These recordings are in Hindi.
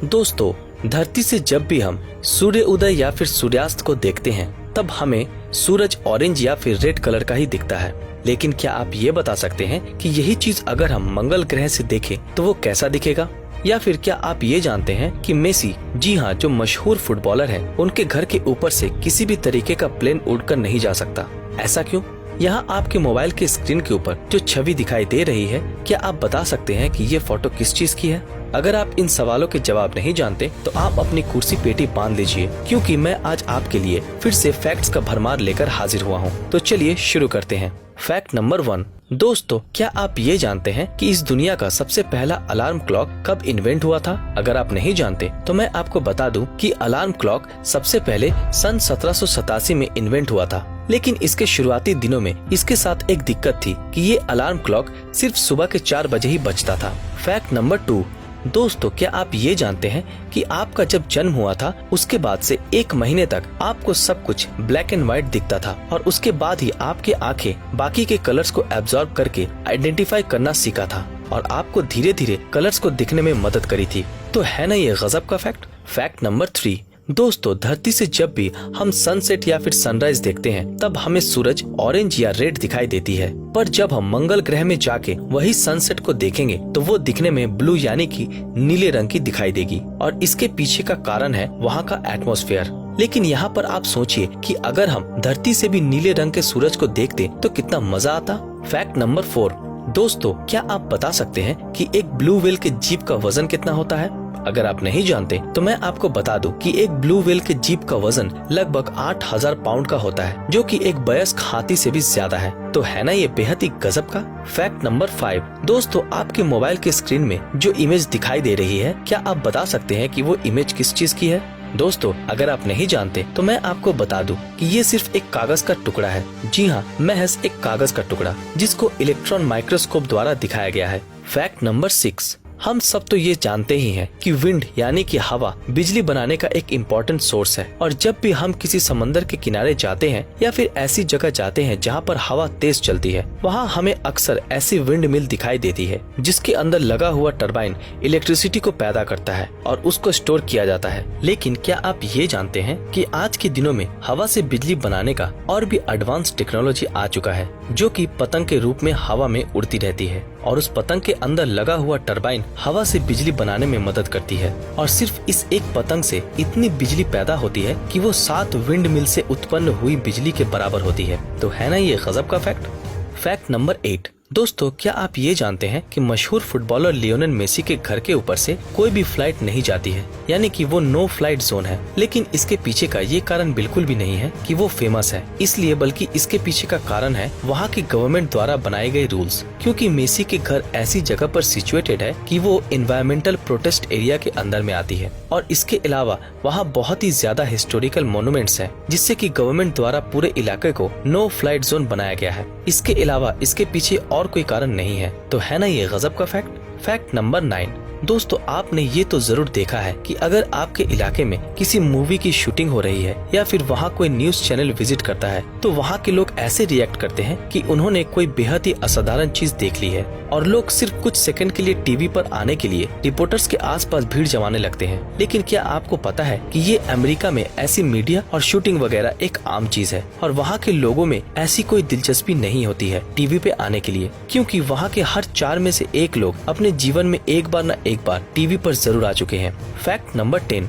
दोस्तों, धरती से जब भी हम सूर्य उदय या फिर सूर्यास्त को देखते हैं तब हमें सूरज ऑरेंज या फिर रेड कलर का ही दिखता है। लेकिन क्या आप ये बता सकते हैं कि यही चीज अगर हम मंगल ग्रह से देखें तो वो कैसा दिखेगा? या फिर क्या आप ये जानते हैं कि मेसी, जी हाँ, जो मशहूर फुटबॉलर हैं, उनके घर के ऊपर से किसी भी तरीके का प्लेन उड़कर नहीं जा सकता? ऐसा क्यों? यहाँ आपके मोबाइल के स्क्रीन के ऊपर जो छवि दिखाई दे रही है, क्या आप बता सकते हैं कि ये फोटो किस चीज की है? अगर आप इन सवालों के जवाब नहीं जानते तो आप अपनी कुर्सी पेटी बांध लीजिए, क्योंकि मैं आज आपके लिए फिर से फैक्ट्स का भरमार लेकर हाजिर हुआ हूँ। तो चलिए शुरू करते हैं। Fact number 1। दोस्तों, क्या आप ये जानते हैं कि इस दुनिया का सबसे पहला अलार्म क्लॉक कब इन्वेंट हुआ था? अगर आप नहीं जानते तो मैं आपको बता दूं कि अलार्म क्लॉक सबसे पहले सन 1787 में इन्वेंट हुआ था। लेकिन इसके शुरुआती दिनों में इसके साथ एक दिक्कत थी कि ये अलार्म क्लॉक सिर्फ सुबह के 4 बजे ही बजता था। Fact number 2। दोस्तों, क्या आप ये जानते हैं कि आपका जब जन्म हुआ था उसके बाद से 1 महीने तक आपको सब कुछ ब्लैक एंड व्हाइट दिखता था और उसके बाद ही आपके आंखें बाकी के कलर्स को एब्जॉर्ब करके आइडेंटिफाई करना सीखा था और आपको धीरे धीरे कलर्स को दिखने में मदद करी थी। तो है ना ये गजब का फैक्ट। Fact number 3। दोस्तों, धरती से जब भी हम सनसेट या फिर सनराइज देखते हैं तब हमें सूरज ऑरेंज या रेड दिखाई देती है, पर जब हम मंगल ग्रह में जाके वही सनसेट को देखेंगे तो वो दिखने में ब्लू यानी कि नीले रंग की दिखाई देगी और इसके पीछे का कारण है वहाँ का एटमॉस्फेयर। लेकिन यहाँ पर आप सोचिए कि अगर हम धरती से भी नीले रंग के सूरज को देखते तो कितना मजा आता। Fact number 4। दोस्तों, क्या आप बता सकते हैं कि एक ब्लू व्हेल के जीभ का वजन कितना होता है? अगर आप नहीं जानते तो मैं आपको बता दूं कि एक ब्लू व्हेल के जीभ का वजन लगभग 8000 पाउंड का होता है, जो कि एक वयस्क हाथी से भी ज्यादा है। तो है ना ये बेहद ही गजब का। Fact number 5। दोस्तों, आपके मोबाइल के स्क्रीन में जो इमेज दिखाई दे रही है, क्या आप बता सकते हैं कि वो इमेज किस चीज की है? दोस्तों, अगर आप नहीं जानते तो मैं आपको बता दूं कि ये सिर्फ एक कागज का टुकड़ा है। जी हाँ, महज एक कागज का टुकड़ा जिसको इलेक्ट्रॉन माइक्रोस्कोप द्वारा दिखाया गया है। Fact number 6। हम सब तो ये जानते ही हैं कि विंड यानी कि हवा बिजली बनाने का एक इम्पोर्टेंट सोर्स है और जब भी हम किसी समंदर के किनारे जाते हैं या फिर ऐसी जगह जाते हैं जहाँ पर हवा तेज चलती है, वहाँ हमें अक्सर ऐसी विंड मिल दिखाई देती है जिसके अंदर लगा हुआ टरबाइन इलेक्ट्रिसिटी को पैदा करता है और उसको स्टोर किया जाता है। लेकिन क्या आप ये जानते हैं कि आज के दिनों में हवा से बिजली बनाने का और भी एडवांस टेक्नोलॉजी आ चुका है, जो कि पतंग के रूप में हवा में उड़ती रहती है और उस पतंग के अंदर लगा हुआ टरबाइन हवा से बिजली बनाने में मदद करती है और सिर्फ इस एक पतंग से इतनी बिजली पैदा होती है कि वो 7 विंड मिल से उत्पन्न हुई बिजली के बराबर होती है। तो है ना ये गजब का फैक्ट। Fact number 8। दोस्तों, क्या आप ये जानते हैं कि मशहूर फुटबॉलर लियोनेल मेसी के घर के ऊपर से कोई भी फ्लाइट नहीं जाती है, यानी कि वो नो फ्लाइट जोन है। लेकिन इसके पीछे का ये कारण बिल्कुल भी नहीं है कि वो फेमस है इसलिए, बल्कि इसके पीछे का कारण है वहाँ की गवर्नमेंट द्वारा बनाए गए रूल्स। क्योंकि मेसी के घर ऐसी जगह पर सिचुएटेड है कि वो एनवायरमेंटल प्रोटेस्ट एरिया के अंदर में आती है और इसके अलावा वहाँ बहुत ही ज्यादा हिस्टोरिकल मोन्यूमेंट्स हैं, जिससे कि गवर्नमेंट द्वारा पूरे इलाके को नो फ्लाइट जोन बनाया गया है। इसके अलावा इसके पीछे और कोई कारण नहीं है। तो है ना ये गजब का फैक्ट। Fact number 9। दोस्तों, आपने ये तो जरूर देखा है कि अगर आपके इलाके में किसी मूवी की शूटिंग हो रही है या फिर वहाँ कोई न्यूज चैनल विजिट करता है तो वहाँ के लोग ऐसे रिएक्ट करते हैं कि उन्होंने कोई बेहद ही असाधारण चीज देख ली है और लोग सिर्फ कुछ सेकंड के लिए टीवी पर आने के लिए रिपोर्टर्स के आसपास भीड़ जमाने लगते हैं। लेकिन क्या आपको पता है कि ये अमेरिका में ऐसी मीडिया और शूटिंग वगैरह एक आम चीज है और वहाँ के लोगों में ऐसी कोई दिलचस्पी नहीं होती है टीवी पे आने के लिए, क्योंकि वहाँ के हर 4 में से 1 लोग अपने जीवन में एक बार न एक बार टीवी पर जरूर आ चुके हैं। Fact number 10।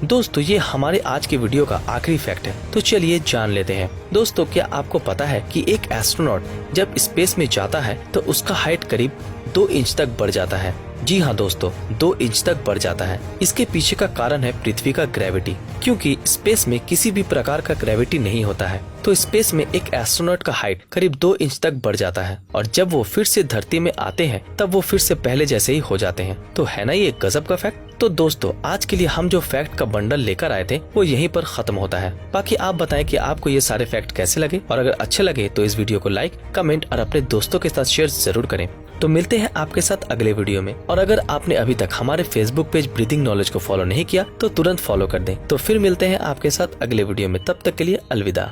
दोस्तों, ये हमारे आज के वीडियो का आखिरी फैक्ट है, तो चलिए जान लेते हैं। दोस्तों, क्या आपको पता है कि एक एस्ट्रोनॉट जब स्पेस में जाता है तो उसका हाइट करीब 2 इंच तक बढ़ जाता है। जी हाँ दोस्तों, 2 इंच तक बढ़ जाता है। इसके पीछे का कारण है पृथ्वी का ग्रेविटी, क्योंकि स्पेस में किसी भी प्रकार का ग्रेविटी नहीं होता है तो स्पेस में एक एस्ट्रोनॉट का हाइट करीब 2 इंच तक बढ़ जाता है और जब वो फिर से धरती में आते हैं तब वो फिर से पहले जैसे ही हो जाते हैं। तो है ना ये गजब का फैक्ट। तो दोस्तों, आज के लिए हम जो फैक्ट का बंडल लेकर आए थे वो यहीं पर खत्म होता है। बाकी आप बताएं कि आपको ये सारे फैक्ट कैसे लगे और अगर अच्छे लगे तो इस वीडियो को लाइक, कमेंट और अपने दोस्तों के साथ शेयर जरूर करें। तो मिलते हैं आपके साथ अगले वीडियो में और अगर आपने अभी तक हमारे फेसबुक पेज ब्रीदिंग नॉलेज को फॉलो नहीं किया तो तुरंत फॉलो कर दें। तो फिर मिलते हैं आपके साथ अगले वीडियो में, तब तक के लिए अलविदा।